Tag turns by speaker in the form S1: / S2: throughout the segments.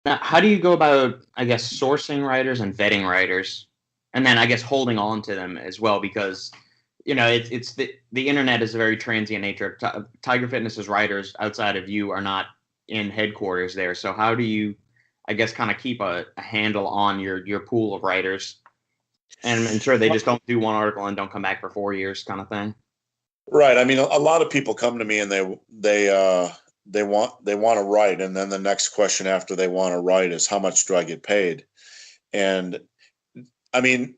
S1: Now, how do you go about, I guess, sourcing writers and vetting writers, and then I guess holding on to them as well? Because it's the internet is a very transient nature. Tiger Fitness's writers outside of you are not in headquarters there. So how do you, I guess, kind of keep a handle on your pool of writers and ensure they just don't do one article and don't come back for 4 years, kind of thing?
S2: Right. I mean, a lot of people come to me and they want to write, and then the next question after they want to write is how much do I get paid? And I mean,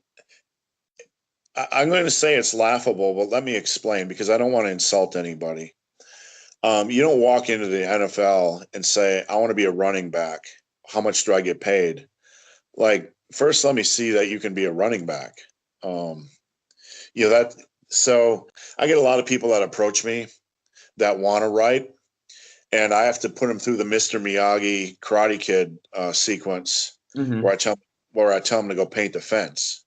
S2: I'm going to say it's laughable, but let me explain because I don't want to insult anybody. You don't walk into the NFL and say, I want to be a running back. How much do I get paid? Like, first, let me see that you can be a running back. Um, that. So I get a lot of people that approach me that want to write, and I have to put them through the Mr. Miyagi Karate Kid sequence
S1: Mm-hmm.
S2: where I tell them to go paint the fence.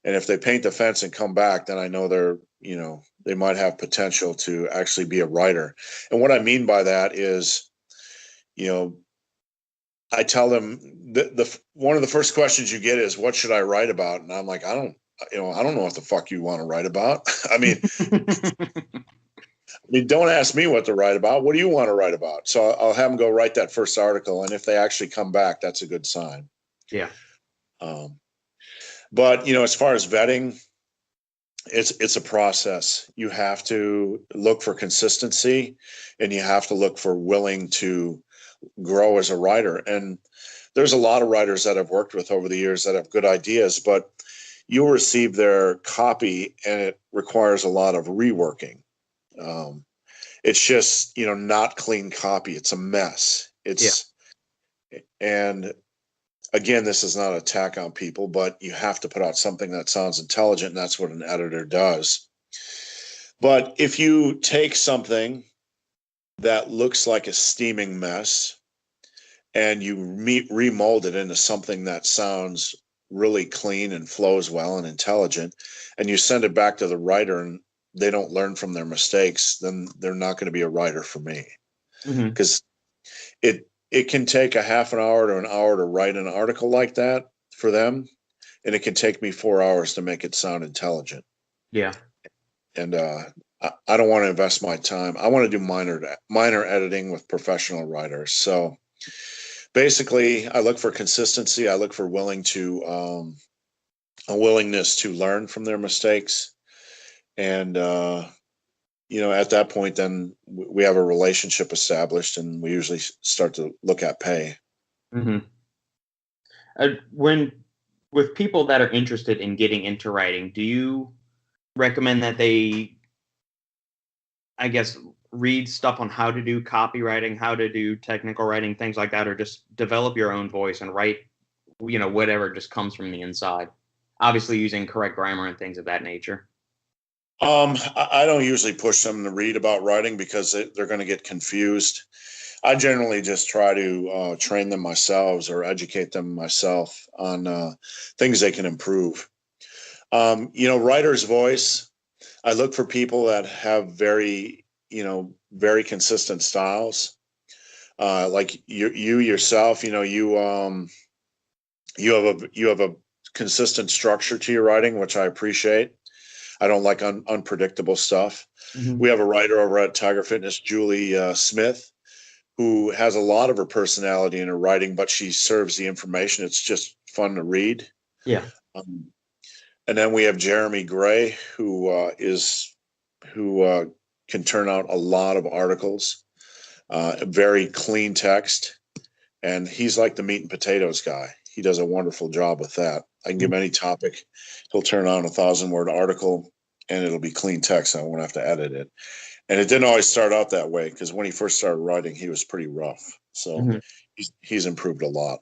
S2: And if they paint the fence and come back, then I know they might have potential to actually be a writer. And what I mean by that is, you know, I tell them the one of the first questions you get is, what should I write about? And I'm like, I don't know what the fuck you want to write about. Don't ask me what to write about. What do you want to write about? So I'll have them go write that first article. And if they actually come back, that's a good sign.
S1: Yeah.
S2: Um, but, as far as vetting, it's a process. You have to look for consistency, and you have to look for willing to grow as a writer. And there's a lot of writers that I've worked with over the years that have good ideas, but you'll receive their copy and it requires a lot of reworking. Um, it's just, not clean copy. It's a mess.
S1: Yeah.
S2: And again, this is not an attack on people, but you have to put out something that sounds intelligent, and that's what an editor does. But if you take something that looks like a steaming mess and you remold it into something that sounds really clean and flows well and intelligent, and you send it back to the writer and they don't learn from their mistakes, then they're not going to be a writer for me.
S1: Mm-hmm.
S2: Because it can take a half an hour to an hour to write an article like that for them, and it can take me 4 hours to make it sound intelligent.
S1: Yeah.
S2: And I don't want to invest my time. I want to do minor editing with professional writers. So basically, I look for consistency. I look for a willingness to learn from their mistakes, and at that point, then we have a relationship established, and we usually start to look at pay.
S1: Mm-hmm. When with people that are interested in getting into writing, do you recommend that they, I guess, read stuff on how to do copywriting, how to do technical writing, things like that, or just develop your own voice and write, whatever just comes from the inside? Obviously, using correct grammar and things of that nature.
S2: I don't usually push them to read about writing because they're going to get confused. I generally just try to train them myself or educate them myself on things they can improve. Writer's voice. I look for people that have very consistent styles. Like you yourself, you have a consistent structure to your writing, which I appreciate. I don't like unpredictable stuff.
S1: Mm-hmm.
S2: We have a writer over at Tiger Fitness, Julie Smith, who has a lot of her personality in her writing, but she serves the information. It's just fun to read.
S1: Yeah.
S2: Um, and then we have Jeremy Gray, who can turn out a lot of articles, very clean text, and he's like the meat and potatoes guy. He does a wonderful job with that. I can give him any topic. He'll turn on 1,000-word article and it'll be clean text. I won't have to edit it. And it didn't always start out that way because when he first started writing, he was pretty rough. So
S1: Mm-hmm.
S2: he's improved a lot.